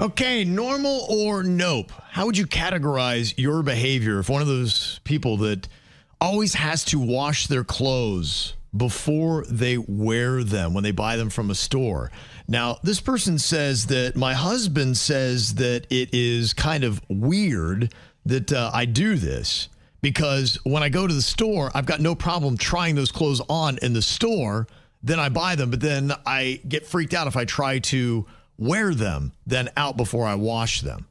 Okay, normal or nope? How would you categorize your behavior if one of those people that always has to wash their clothes before they wear them when they buy them from a store? Now, this person says that my husband says that it is kind of weird that I do this because when I go to the store, I've got no problem trying those clothes on in the store. Then I buy them, but then I get freaked out if I try to wear them then out before I wash them.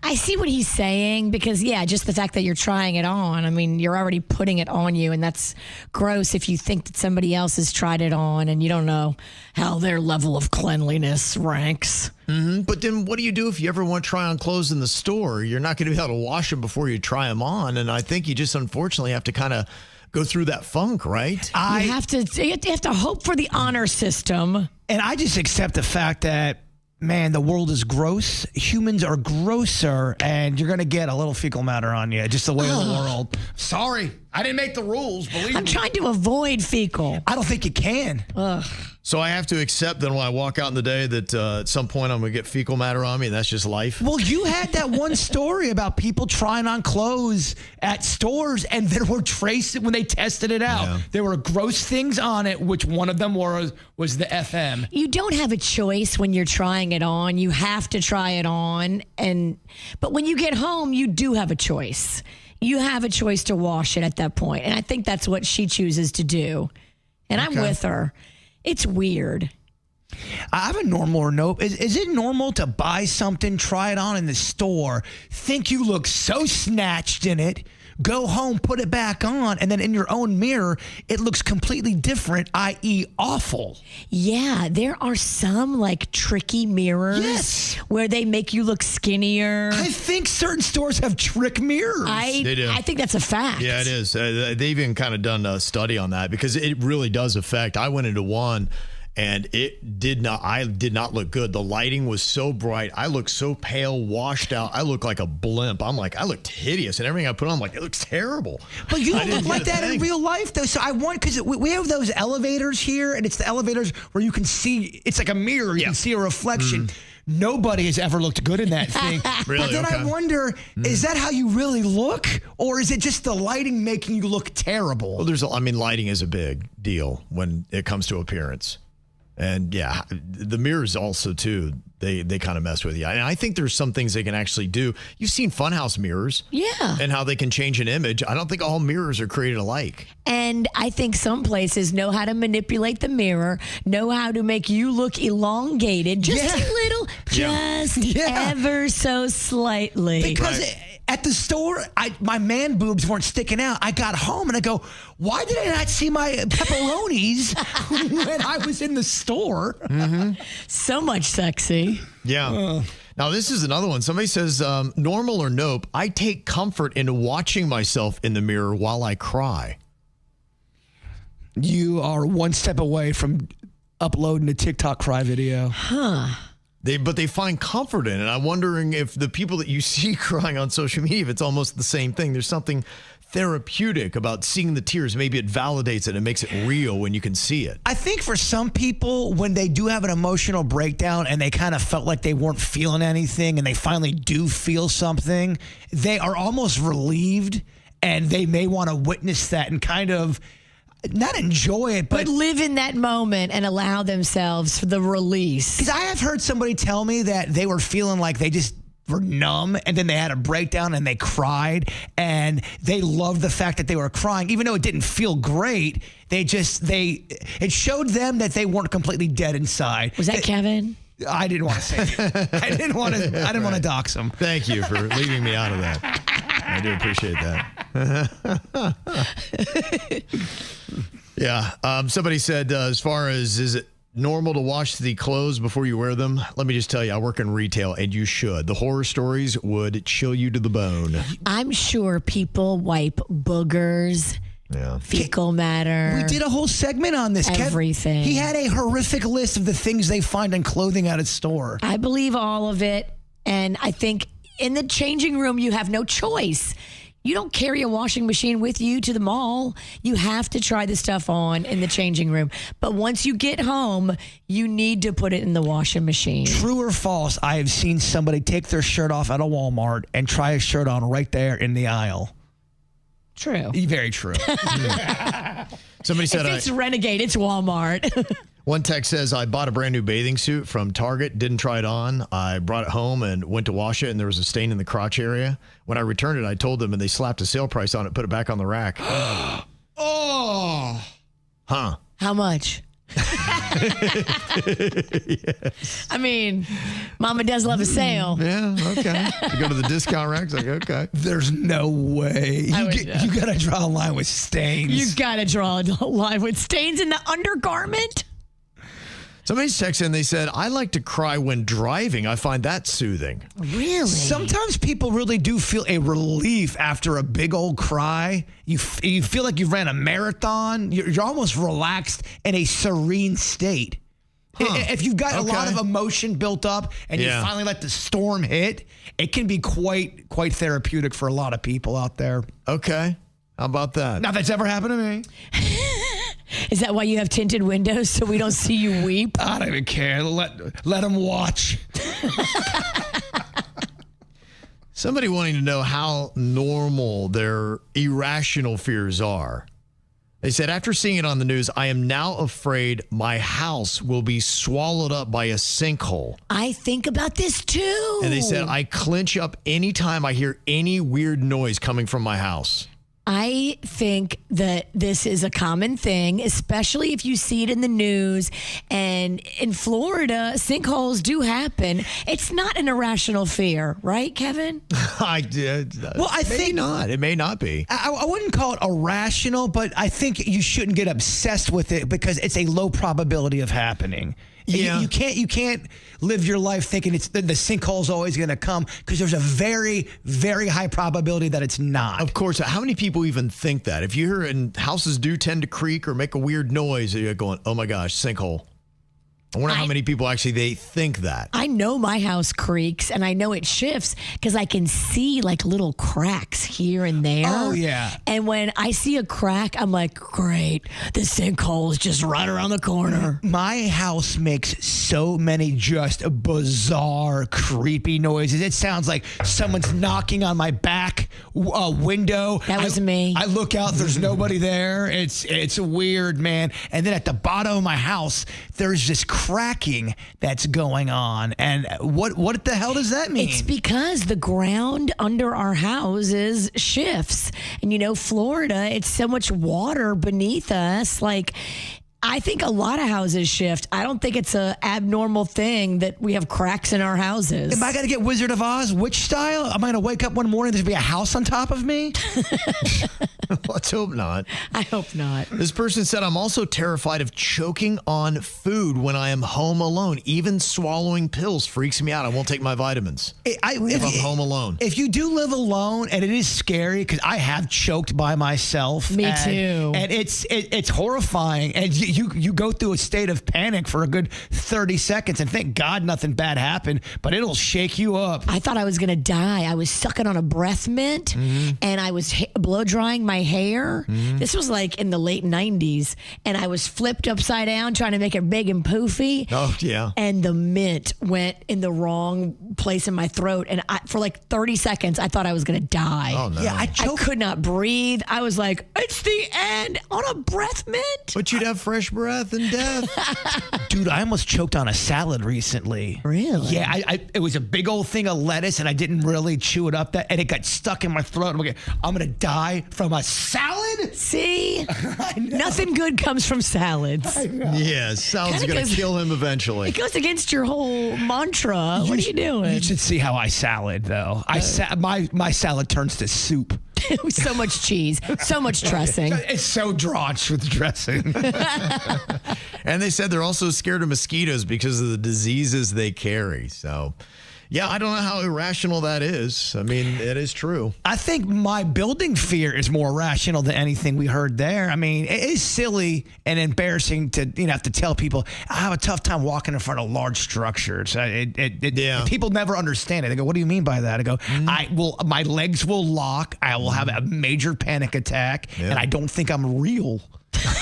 I see what he's saying because, yeah, just the fact that you're trying it on. I mean, you're already putting it on you, and that's gross if you think that somebody else has tried it on and you don't know how their level of cleanliness ranks. Mm-hmm. But then what do you do if you ever want to try on clothes in the store? You're not going to be able to wash them before you try them on, and I think you just unfortunately have to kind of go through that funk, right? You have to hope for the honor system. And I just accept the fact that, man, the world is gross. Humans are grosser, and you're going to get a little fecal matter on you, just the way of the world. Sorry. I didn't make the rules, believe me. I'm trying to avoid fecal. I don't think you can. Ugh. So I have to accept that when I walk out in the day that at some point I'm going to get fecal matter on me, and that's just life? Well, you had that one story about people trying on clothes at stores, and there were traces when they tested it out. Yeah. There were gross things on it, which one of them was the FM. You don't have a choice when you're trying it on. You have to try it on. But when you get home, you do have a choice. You have a choice to wash it at that point. And I think that's what she chooses to do. And I'm with her. It's weird. I have a normal or nope. Is it normal to buy something, try it on in the store, think you look so snatched in it, go home, put it back on, and then in your own mirror, it looks completely different, i.e. awful? Yeah, there are some like tricky mirrors where they make you look skinnier. I think certain stores have trick mirrors. They do. I think that's a fact. Yeah, it is. They've even kind of done a study on that because it really does affect. I went into one and I did not look good. The lighting was so bright. I looked so pale, washed out. I looked like a blimp. I'm like, I looked hideous. And everything I put on, I'm like, it looks terrible. But you don't look like that in real life, though. So I want, because we have those elevators here, and it's the elevators where you can see, it's like a mirror. You can see a reflection. Nobody has ever looked good in that thing. Really? But then I wonder, is that how you really look? Or is it just the lighting making you look terrible? Well, lighting is a big deal when it comes to appearance. And yeah, the mirrors also too, they kind of mess with you. And I think there's some things they can actually do. You've seen funhouse mirrors. Yeah. And how they can change an image. I don't think all mirrors are created alike. And I think some places know how to manipulate the mirror, know how to make you look elongated just a little, ever so slightly. Because at the store, my man boobs weren't sticking out. I got home and I go, why did I not see my pepperonis when I was in the store? So much sexy. Yeah. Now, this is another one. Somebody says, normal or nope, I take comfort in watching myself in the mirror while I cry. You are one step away from uploading a TikTok cry video. But they find comfort in it. I'm wondering if the people that you see crying on social media, if it's almost the same thing. There's something therapeutic about seeing the tears. Maybe it validates it and makes it real when you can see it. I think for some people, when they do have an emotional breakdown and they kind of felt like they weren't feeling anything and they finally do feel something, they are almost relieved, and they may want to witness that and kind of not enjoy it, but live in that moment and allow themselves for the release. Because I have heard somebody tell me that they were feeling like they just were numb, and then they had a breakdown and they cried, and they loved the fact that they were crying, even though it didn't feel great. It showed them that they weren't completely dead inside. Was that Kevin? I didn't want to say it. I didn't want to dox him. Thank you for leaving me out of that. I do appreciate that. Yeah. Somebody said, as far as is it normal to wash the clothes before you wear them? Let me just tell you, I work in retail, and you should. The horror stories would chill you to the bone. I'm sure people wipe boogers, fecal matter. We did a whole segment on this. Everything. He had a horrific list of the things they find in clothing at a store. I believe all of it. And I think in the changing room, you have no choice. You don't carry a washing machine with you to the mall. You have to try the stuff on in the changing room. But once you get home, you need to put it in the washing machine. True or false, I have seen somebody take their shirt off at a Walmart and try a shirt on right there in the aisle. True. Very true. Somebody said, If it's Renegade, it's Walmart. one text says, I bought a brand new bathing suit from Target, didn't try it on. I brought it home and went to wash it, and there was a stain in the crotch area. When I returned it, I told them, and they slapped a sale price on it, put it back on the rack. Oh. Huh. How much? I mean, Mama does love a sale. Yeah, okay. You go to the discount rack, it's like, okay. There's no way. You got to draw a line with stains. You got to draw a line with stains in the undergarment. Somebody's texted and they said, I like to cry when driving. I find that soothing. Really? Sometimes people really do feel a relief after a big old cry. You feel like you ran a marathon. You're almost relaxed in a serene state. If you've got a lot of emotion built up and you finally let the storm hit, it can be quite therapeutic for a lot of people out there. Okay. How about that? Now, that's ever happened to me. Is that why you have tinted windows so we don't see you weep? I don't even care. Let them watch. Somebody wanting to know how normal their irrational fears are. They said, after seeing it on the news, I am now afraid my house will be swallowed up by a sinkhole. I think about this too. And they said, I clench up anytime I hear any weird noise coming from my house. I think that this is a common thing, especially if you see it in the news. And in Florida, sinkholes do happen. It's not an irrational fear, right, Kevin? I did. Well, I think not. It may not be. I wouldn't call it irrational, but I think you shouldn't get obsessed with it because it's a low probability of happening. Yeah. You can't live your life thinking it's the sinkhole's always going to come because there's a very, very high probability that it's not. Of course. How many people even think that? If you hear and houses do tend to creak or make a weird noise, you're going, oh my gosh, sinkhole. I wonder how many people actually they think that. I know my house creaks and I know it shifts because I can see like little cracks here and there. Oh, yeah. And when I see a crack, I'm like, great, the sinkhole is just right around the corner. My house makes so many just bizarre, creepy noises. It sounds like someone's knocking on my back window. That was me. I look out, there's nobody there. It's weird, man. And then at the bottom of my house, there's this cracking that's going on. And what the hell does that mean? It's because the ground under our houses shifts. And you know, Florida, it's so much water beneath us. Like, I think a lot of houses shift. I don't think it's an abnormal thing that we have cracks in our houses. Am I going to get Wizard of Oz witch style? Am I going to wake up one morning and there's going to be a house on top of me? Let's hope not. I hope not. This person said, I'm also terrified of choking on food when I am home alone. Even swallowing pills freaks me out. I won't take my vitamins if I'm home alone. If you do live alone, and it is scary because I have choked by myself. Me too. And it's horrifying. And you go through a state of panic for a good 30 seconds and thank God nothing bad happened, but it'll shake you up. I thought I was going to die. I was sucking on a breath mint and I was blow drying my hair. This was like in the late 90s. And I was flipped upside down trying to make it big and poofy. Oh, yeah. And the mint went in the wrong place in my throat. And for like 30 seconds, I thought I was going to die. Oh, no. Yeah, I could not breathe. I was like, it's the end on a breath mint. But you'd have fresh breath and death. Dude, I almost choked on a salad recently. Really? Yeah, it was a big old thing of lettuce and I didn't really chew it up and it got stuck in my throat. I'm going to die from a salad? See? Nothing good comes from salads. Yeah, salad's going to kill him eventually. It goes against your whole mantra. What are you doing? You should see how I salad, though. My salad turns to soup. With so much cheese, so much dressing. It's so drenched with dressing. And they said they're also scared of mosquitoes because of the diseases they carry. So Yeah, I don't know how irrational that is. I mean, it is true. I think my building fear is more rational than anything we heard there. I mean, it is silly and embarrassing to have to tell people I have a tough time walking in front of large structures. People never understand it. They go, "What do you mean by that?" I go, my legs will lock. I will have a major panic attack, and I don't think I'm real.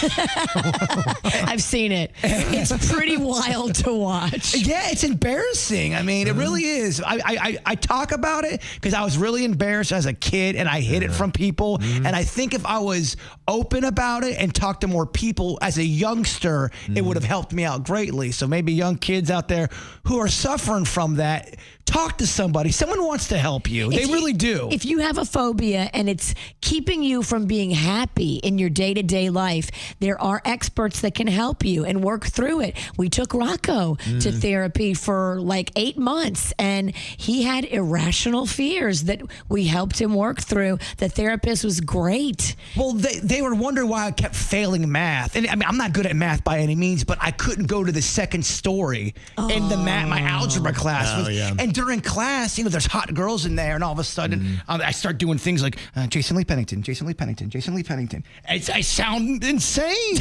I've seen it. It's pretty wild to watch. Yeah, it's embarrassing. I mean, it really is. I talk about it because I was really embarrassed as a kid and I hid it from people. And I think if I was open about it and talked to more people as a youngster, it would have helped me out greatly. So maybe young kids out there who are suffering from that, talk to somebody. Someone wants to help you. They really do. If you have a phobia and it's keeping you from being happy in your day-to-day life, there are experts that can help you and work through it. We took Rocco to therapy for like 8 months, and he had irrational fears that we helped him work through. The therapist was great. Well, they were wondering why I kept failing math. And I mean, I'm not good at math by any means, but I couldn't go to the second story in my algebra class. And during class, there's hot girls in there, and all of a sudden I start doing things like Jason Lee Pennington, Jason Lee Pennington, Jason Lee Pennington. I sound insane.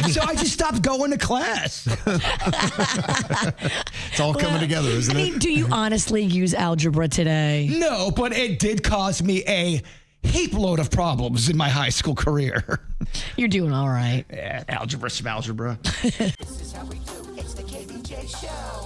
So I just stopped going to class. It's all coming together, isn't it? I mean, do you honestly use algebra today? No, but it did cause me a heap load of problems in my high school career. You're doing all right. Yeah, algebra, smalgebra. This is how we do. It's the KBJ Show.